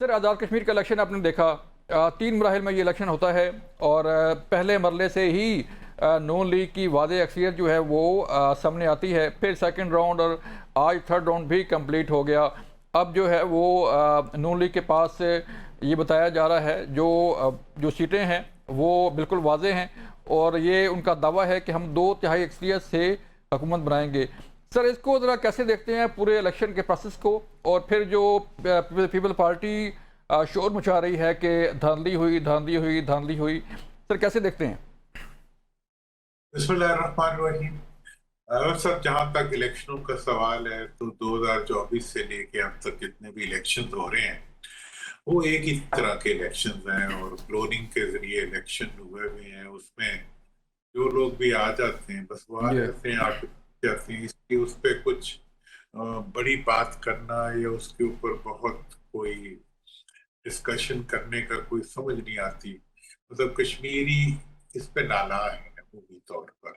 سر آزاد کشمیر کا الیکشن آپ نے دیکھا، 3 مراحل میں یہ الیکشن ہوتا ہے اور پہلے مرحلے سے ہی نون لیگ کی واضح اکثریت جو ہے وہ سامنے آتی ہے، پھر سیکنڈ راؤنڈ اور آج تھرڈ راؤنڈ بھی کمپلیٹ ہو گیا۔ اب جو ہے وہ نون لیگ کے پاس یہ بتایا جا رہا ہے جو سیٹیں ہیں وہ بالکل واضح ہیں اور یہ ان کا دعویٰ ہے کہ ہم 2/3 اکثریت سے حکومت بنائیں گے۔ سر اس کو ذرا کیسے دیکھتے ہیں پورے الیکشن کے پروسیس کو، اور پھر جو پیپل پارٹی شور مچا رہی ہے کہ دھاندلی ہوئی، سر کیسے دیکھتے ہیں؟ بسم اللہ الرحمن الرحیم۔ سر جہاں تک الیکشنوں کا سوال ہے تو 2024 سے لے کے اب تک جتنے بھی الیکشن ہو رہے ہیں وہ ایک ہی طرح کے الیکشن ہیں اور کلوننگ کے ذریعے الیکشن ہوئے ہوئے ہیں۔ اس میں جو لوگ بھی آ جاتے ہیں بس وہ آ جاتے ہیں، جاتے ہیں، اس پہ کچھ بڑی بات کرنا یا اس کے اوپر بہت کوئی ڈسکشن کرنے کا کوئی سمجھ نہیں آتی۔ مطلب کشمیری اس پہ نالاں ہے عمومی طور پر،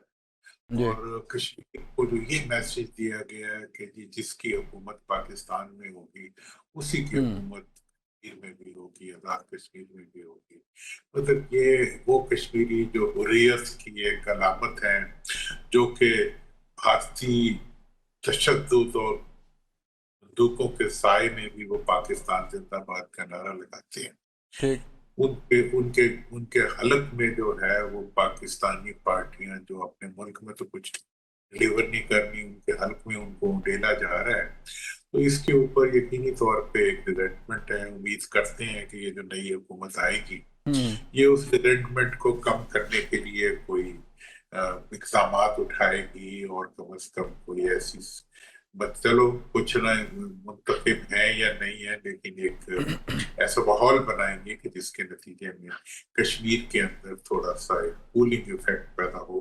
اور کشمیر کو جو یہ میسج دیا گیا ہے کہ جس کی حکومت پاکستان میں ہوگی اسی کی حکومت کشمیر میں بھی ہوگی، آزاد کشمیر میں بھی ہوگی۔ مطلب یہ وہ کشمیری جو حریت کی ایک علامت ہے جو کہ بھارتی تشدد اور بندوقوں کے سائے میں بھی وہ پاکستان زندہ باد کا نعرہ لگاتے ہیں، ان کے حلق میں جو ہے وہ پاکستانی پارٹیاں جو اپنے ملک میں تو کچھ ڈیلیور نہیں کرنی، ان کے حلق میں ان کو ڈیلا جا رہا ہے۔ تو اس کے اوپر یقینی طور پہ ایک ریزنٹمنٹ ہے۔ امید کرتے ہیں کہ یہ جو نئی حکومت آئے گی یہ اس ریزنٹمنٹ کو کم کرنے کے لیے کوئی اقدامات اٹھائے گی، اور کم از کم کوئی ایسی چلو کچھ نہ منتخب ہیں یا نہیں ہے لیکن ایک ایسا ماحول بنائیں گے کہ جس کے نتیجے میں کشمیر کے اندر تھوڑا سا ایک کولنگ ایفیکٹ پیدا ہو،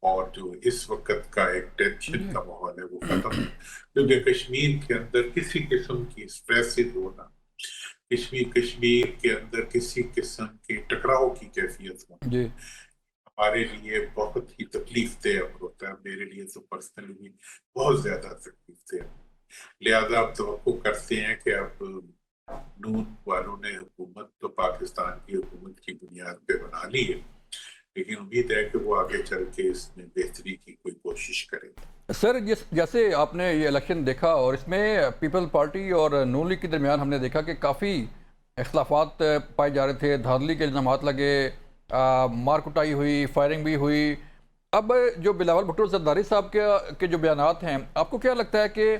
اور جو اس وقت کا ایک ٹینشن کا ماحول ہے وہ ختم ہو، کیونکہ کشمیر کے اندر کسی قسم کی اسٹریسز ہونا، کشمیر کے اندر کسی قسم کے ٹکراؤ کی کیفیت ہونا ہمارے لیے بہت ہی تکلیف دہ ہوتا ہے۔ میرے لیے تو پرسنلی بھی بہت زیادہ تکلیف دہ، لہذا آپ توقع کرتے ہیں کہ اب نون والوں نے حکومت تو پاکستان کی حکومت کی بنیاد پہ بنا لی ہے، لیکن امید ہے کہ وہ آگے چل کے اس میں بہتری کی کوئی کوشش کریں گے۔ سر جیسے آپ نے یہ الیکشن دیکھا اور اس میں پیپل پارٹی اور نون لیگ کے درمیان ہم نے دیکھا کہ کافی اختلافات پائے جا رہے تھے، دھاندلی کے الزامات لگے، مار کٹائی ہوئی، فائرنگ بھی ہوئی۔ اب جو بلاول بھٹو زرداری صاحب کے جو بیانات ہیں، آپ کو کیا لگتا ہے کہ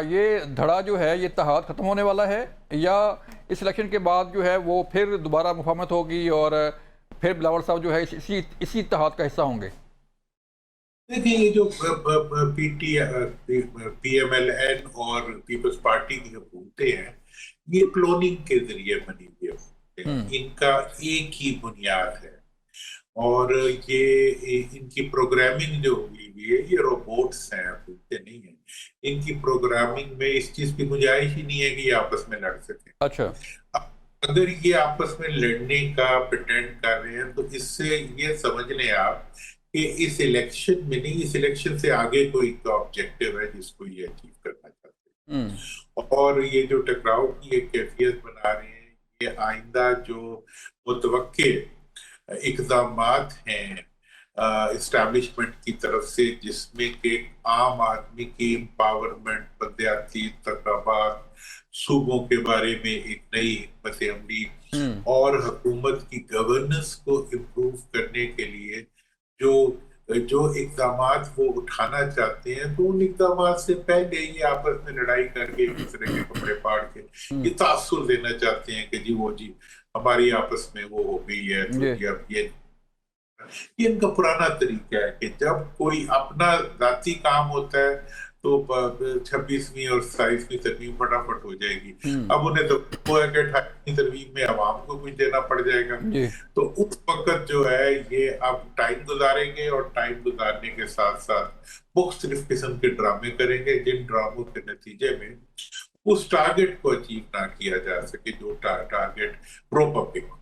یہ دھڑا جو ہے یہ اتحاد ختم ہونے والا ہے، یا اس الیکشن کے بعد جو ہے وہ پھر دوبارہ مفاہمت ہوگی اور پھر بلاول صاحب جو ہے اسی اتحاد کا حصہ ہوں گے؟ دیکھیں یہ جو پی ایم ایل این اور پیپلز پارٹی کی حکومتیں ہیں یہ کلوننگ کے ذریعے بنی ہوئی حکومتیں ہیں، ان کا ایک ہی بنیاد ہے، اور یہ ان کی پروگرامنگ جو ہوئی ہوئی ہے یہ روبوٹس ہیں، حکومتیں نہیں ہیں۔ ان کی پروگرامنگ میں اس چیز کی گنجائش ہی نہیں ہے کہ یہ آپس میں لڑ سکیں۔ اچھا، اگر یہ آپس میں لڑنے کا پریٹینڈ کر رہے ہیں تو اس سے یہ سمجھ لیں آپ کہ اس الیکشن میں نہیں، اس الیکشن سے آگے کوئی آبجیکٹو ہے جس کو یہ اچیو کرنا چاہتے ہیں، اور یہ جو ٹکراؤ کی ایک کیفیت بنا رہے ہیں، یہ آئندہ جو متوقع اقدامات ہیں اسٹیبلشمنٹ کی طرف سے، جس میں کہ عام آدمی کی امپاورمنٹ، بلدیاتی انتخابات، صوبوں کے بارے میں ایک نئی حکمت عملی اور حکومت کی گورننس کو امپروو کرنے کے لیے جو اقدامات وہ اٹھانا چاہتے ہیں، تو ان اقدامات سے پہلے ہی آپس میں لڑائی کر کے ایک دوسرے کے کپڑے پاڑ کے یہ تاثر دینا چاہتے ہیں کہ جی ہماری آپس میں وہ ہو گئی ہے، تو اب یہ ان کا پرانا طریقہ ہے کہ جب کوئی اپنا ذاتی کام ہوتا ہے تو 26ویں اور 27ویں ترمیم فٹافٹ ہو جائے گی، اب انہیں تو وہ ہے کہ 28ویں ترمیم میں عوام کو کچھ دینا پڑ جائے گا، تو اس وقت جو ہے یہ اب ٹائم گزاریں گے، اور ٹائم گزارنے کے ساتھ ساتھ مختلف قسم کے ڈرامے کریں گے جن ڈراموں کے نتیجے میں اس ٹارگٹ کو اچیو نہ کیا جا سکے جو ٹارگٹ پرو پبلک ہو۔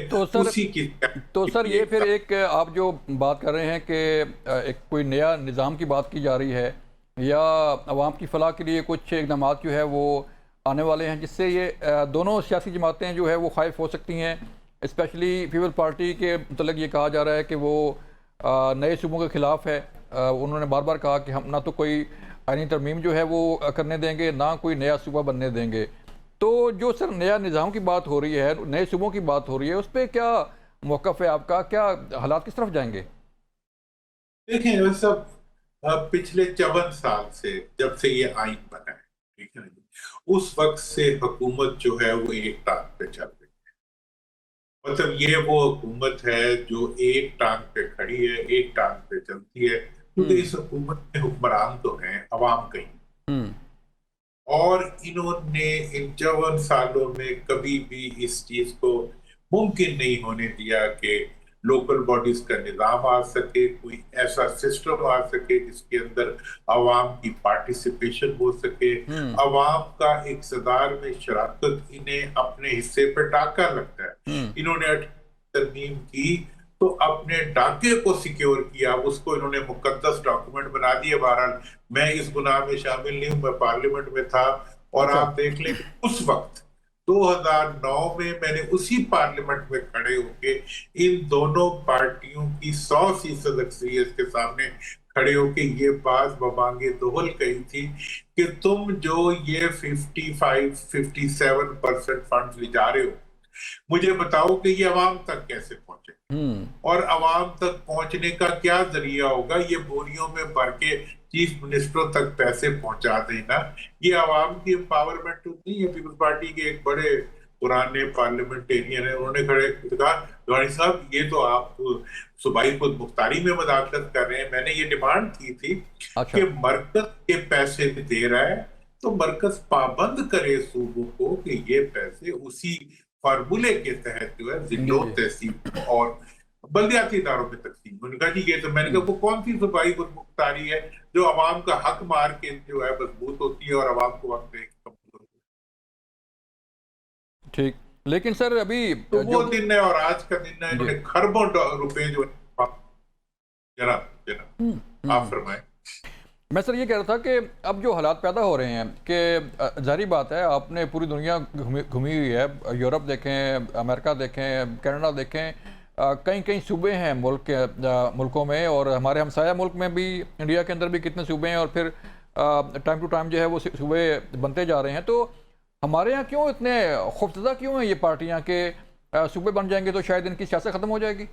تو سر یہ پھر ایک آپ جو بات کر رہے ہیں کہ ایک کوئی نیا نظام کی بات کی جا رہی ہے، یا عوام کی فلاح کے لیے کچھ اقدامات جو ہے وہ آنے والے ہیں، جس سے یہ دونوں سیاسی جماعتیں جو ہے وہ خائف ہو سکتی ہیں. اسپیشلی پیپل پارٹی کے متعلق یہ کہا جا رہا ہے کہ وہ نئے صوبوں کے خلاف ہے. انہوں نے بار بار کہا کہ ہم نہ تو کوئی آئینی ترمیم جو ہے وہ کرنے دیں گے، نہ کوئی نیا صوبہ بننے دیں گے. تو جو سر نیا نظام کی بات ہو رہی ہے، نئے صوبوں کی بات ہو رہی ہے، اس پہ کیا موقف ہے آپ کا؟ کیا حالات کس طرف جائیں گے؟ دیکھیں وہ سب پچھلے 54 سال سے جب سے یہ آئین بنا ہے، ٹھیک ہے نا جی، اس وقت سے حکومت جو ہے وہ ایک ٹانگ پہ چل رہی ہے. مطلب یہ وہ حکومت ہے جو ایک ٹانگ پہ کھڑی ہے، ایک ٹانگ پہ چلتی ہے، کیونکہ اس حکومت میں حکمران تو ہیں عوام کہیں. ہوں اور انہوں نے ان 54 سالوں میں کبھی بھی اس چیز کو ممکن نہیں ہونے دیا کہ لوکل باڈیز کا نظام آ سکے، کوئی ایسا سسٹم آ سکے جس کے اندر عوام کی پارٹیسپیشن ہو سکے، ہوں عوام کا اقتدار میں شراکت. انہیں اپنے حصے پہ ڈاکہ لگتا ہے. ہوں انہوں نے ترمیم کی تو اپنے ڈاکے کو سیکیور کیا، اس کو انہوں نے مقدس ڈاکومنٹ بنا دیا. بہرحال میں اس گناہ میں شامل نہیں ہوں، میں پارلیمنٹ میں تھا، اور اچھا آپ دیکھ لیں کہ اس وقت 2009 میں میں نے اسی پارلیمنٹ میں کھڑے ہو کے ان دونوں پارٹیوں کی 100% اکثریت کے سامنے کھڑے ہو کے یہ بات ببانگ دہل کہی تھی کہ تم جو یہ 55-57% فنڈز لے جا رہے ہو، مجھے بتاؤ کہ یہ عوام تک کیسے پہنچے، ہوں اور عوام تک پہنچنے کا کیا ذریعہ ہوگا. یہ بوریوں میں بھر کے چیف منسٹروں تک پیسے پہنچا دینا، یہ عوام کی امپاورمنٹ نہیں ہے. پیپلز پارٹی کے ایک بڑے پرانے پارلیمنٹیرین ہیں، انہوں نے کھڑے کہا گاڑی صاحب یہ تو آپ صوبائی خود مختاری میں مداخلت کر رہے ہیں. میں نے یہ ڈیمانڈ کی تھی اچھا کہ مرکز کے پیسے دے رہا ہے تو مرکز پابند کرے صوبوں کو کہ یہ پیسے اسی فارمولے کے تحت جو ہے جی ضلعوں، جی تحصیلوں اور بلدیاتی اداروں میں تقسیم. انہوں نے کہا جی یہ تو، میں نے کہا وہ کون سی صوبائی خود مختاری ہے جو عوام کا حق مار کے جو ہے مضبوط ہوتی ہے اور عوام کو وقت دے کے کمزور ہوتی ٹھیک. لیکن سر ابھی ہے. تو جو وہ دن ہے اور آج کا دن ہے. انہوں جی نے خربوں روپے جو ہے. جناب جناب آپ فرمائیں. میں سر یہ کہہ رہا تھا کہ اب جو حالات پیدا ہو رہے ہیں کہ ظاہری بات ہے، آپ نے پوری دنیا گھومی ہوئی ہے، یورپ دیکھیں، امریکہ دیکھیں، کینیڈا دیکھیں، کئی کئی صوبے ہیں ملکوں میں، اور ہمارے ہمسایہ ملک میں بھی، انڈیا کے اندر بھی کتنے صوبے ہیں، اور پھر ٹائم ٹو ٹائم جو ہے وہ صوبے بنتے جا رہے ہیں. تو ہمارے یہاں کیوں اتنے خوفزدہ کیوں ہیں یہ پارٹیاں کہ صوبے بن جائیں گے تو شاید ان کی سیاست ختم ہو جائے گی؟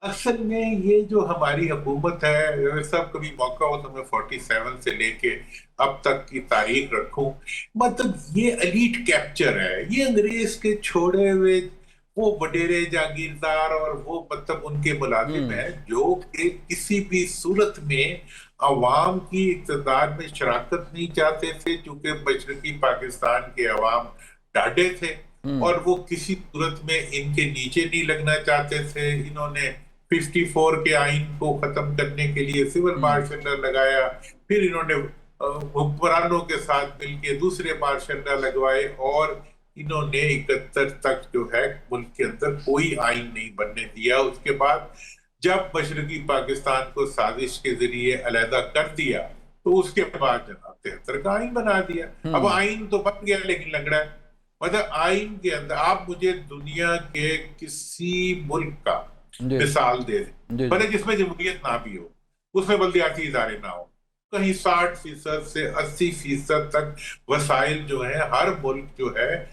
اصل میں یہ جو ہماری حکومت ہے، سب کبھی موقع ہو تو میں 47 سے لے کے اب تک کی تاریخ رکھوں، مطلب یہ ایلیٹ کیپچر ہے. یہ انگریز کے چھوڑے ہوئے وہ وڈیرے جاگیردار اور وہ مطلب ان کے ملازم ہیں جو کہ کسی بھی صورت میں عوام کی اقتدار میں شراکت نہیں چاہتے تھے، چونکہ مشرقی پاکستان کے عوام ڈاڈے تھے اور وہ کسی صورت میں ان کے نیچے نہیں لگنا چاہتے تھے. انہوں نے 54 کے آئین کو ختم کرنے کے لیے سول مارشل لا لگایا، پھر انہوں نے حکمرانوں کے ساتھ مل کے دوسرے مارشل لا لگوائے، اور انہوں نے 71 تک جو ہے ملک کے اندر کوئی آئین نہیں بننے دیا. اس کے بعد جب مشرقی پاکستان کو سازش کے ذریعے علیحدہ کر دیا تو اس کے بعد جناب 73 کا آئین بنا دیا. اب آئین تو بن گیا لیکن لنگڑا ہے. مطلب آئین کے اندر آپ مجھے دنیا کے کسی ملک کا جی مثال دے دیں جی جی بھلے جس میں جمہوریت نہ بھی ہو، اس میں بلدیاتی ادارے نہ ہو، کہیں 60% سے 80% تک وسائل جو ہیں ہر ملک جو ہے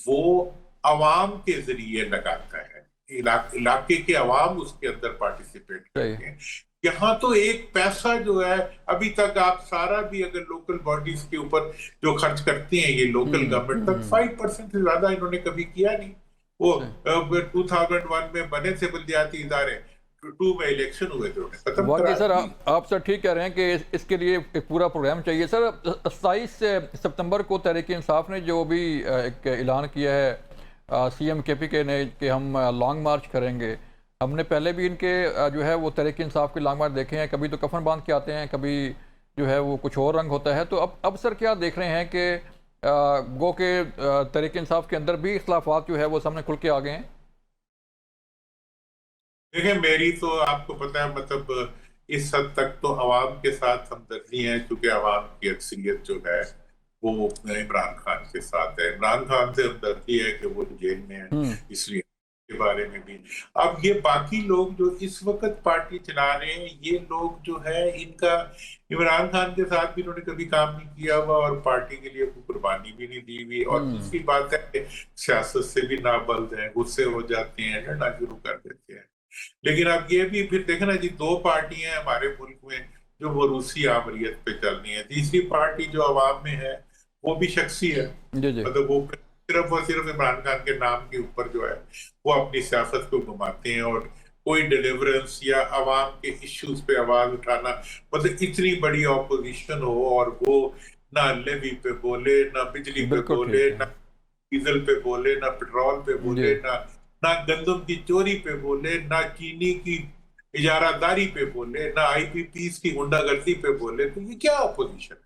وہ عوام کے ذریعے لگاتا ہے، علاقے کے عوام اس کے اندر پارٹیسپیٹ صحیح کرتے ہیں. یہاں تو ایک پیسہ جو ہے ابھی تک آپ سارا بھی اگر لوکل باڈیز کے اوپر جو خرچ کرتے ہیں یہ لوکل گورنمنٹ تک 5% سے زیادہ انہوں نے کبھی کیا نہیں. وہ 2001 میں بنے تھے بلدیاتی ادارے، 2 میں الیکشن ہوئے تھے، انہوں نے ختم واقعی کرا سر دی. آپ سر ٹھیک کہہ رہے ہیں کہ اس کے لیے ایک پورا پروگرام چاہیے. سر 27 ستمبر کو تحریک انصاف نے جو بھی ایک اعلان کیا ہے سی ایم کے پی کے نے کہ ہم لانگ مارچ کریں گے. ہم نے پہلے بھی ان کے جو ہے وہ تحریک انصاف کے لانگ مارچ دیکھے ہیں، کبھی تو کفن باندھ کے آتے ہیں، کبھی جو ہے وہ کچھ اور رنگ ہوتا ہے. تو اب سر کیا دیکھ رہے ہیں کہ گو کہ تحریک انصاف کے اندر بھی اختلافات جو ہے وہ سامنے کھل کے آ گئے ہیں؟ دیکھیں میری تو آپ کو پتہ ہے مطلب اس حد تک تو عوام کے ساتھ ہمدردی ہے، کیونکہ عوام کی اکثریت جو ہے وہ عمران خان کے ساتھ ہے. عمران خان سے ہمدردی ہے کہ وہ جیل میں ہیں، اس لیے کے بارے میں بھی. اب یہ باقی لوگ جو اس وقت پارٹی چلا رہے ہیں، یہ لوگ جو ہے ان کا عمران خان کے ساتھ بھی انہوں نے کبھی کام نہیں کیا ہوا اور پارٹی کے لیے کوئی قربانی بھی نہیں دی ہوئی. اور دوسری بات ہے کہ سیاست سے بھی نابلد ہیں، غصے ہو جاتے ہیں، لڑنا شروع کر دیتے ہیں. لیکن اب یہ بھی پھر دیکھنا جی، دو پارٹیاں ہیں ہمارے ملک میں جو وہ روسی آمریت پہ چل رہی ہیں. تیسری پارٹی جو عوام میں ہے وہ بھی شخصی ہے، جی جی مطلب وہ صرف عمران خان کے نام کے اوپر جو ہے وہ اپنی سیاست کو گھماتے ہیں. اور کوئی ڈیلیورنس یا عوام کے ایشوز پہ آواز اٹھانا، مطلب اتنی بڑی اپوزیشن ہو اور وہ نہ لیوی پہ بولے، نہ بجلی پہ بالکل بولے، ٹھیک ہے. نہ ڈیزل پہ بولے، نہ پیٹرول پہ جی بولے، نہ گندم کی چوری پہ بولے، نہ چینی کی اجارہ داری پہ بولے، نہ آئی پی پیز کی غنڈہ گردی پہ بولے. تو یہ کیا اپوزیشن ہے؟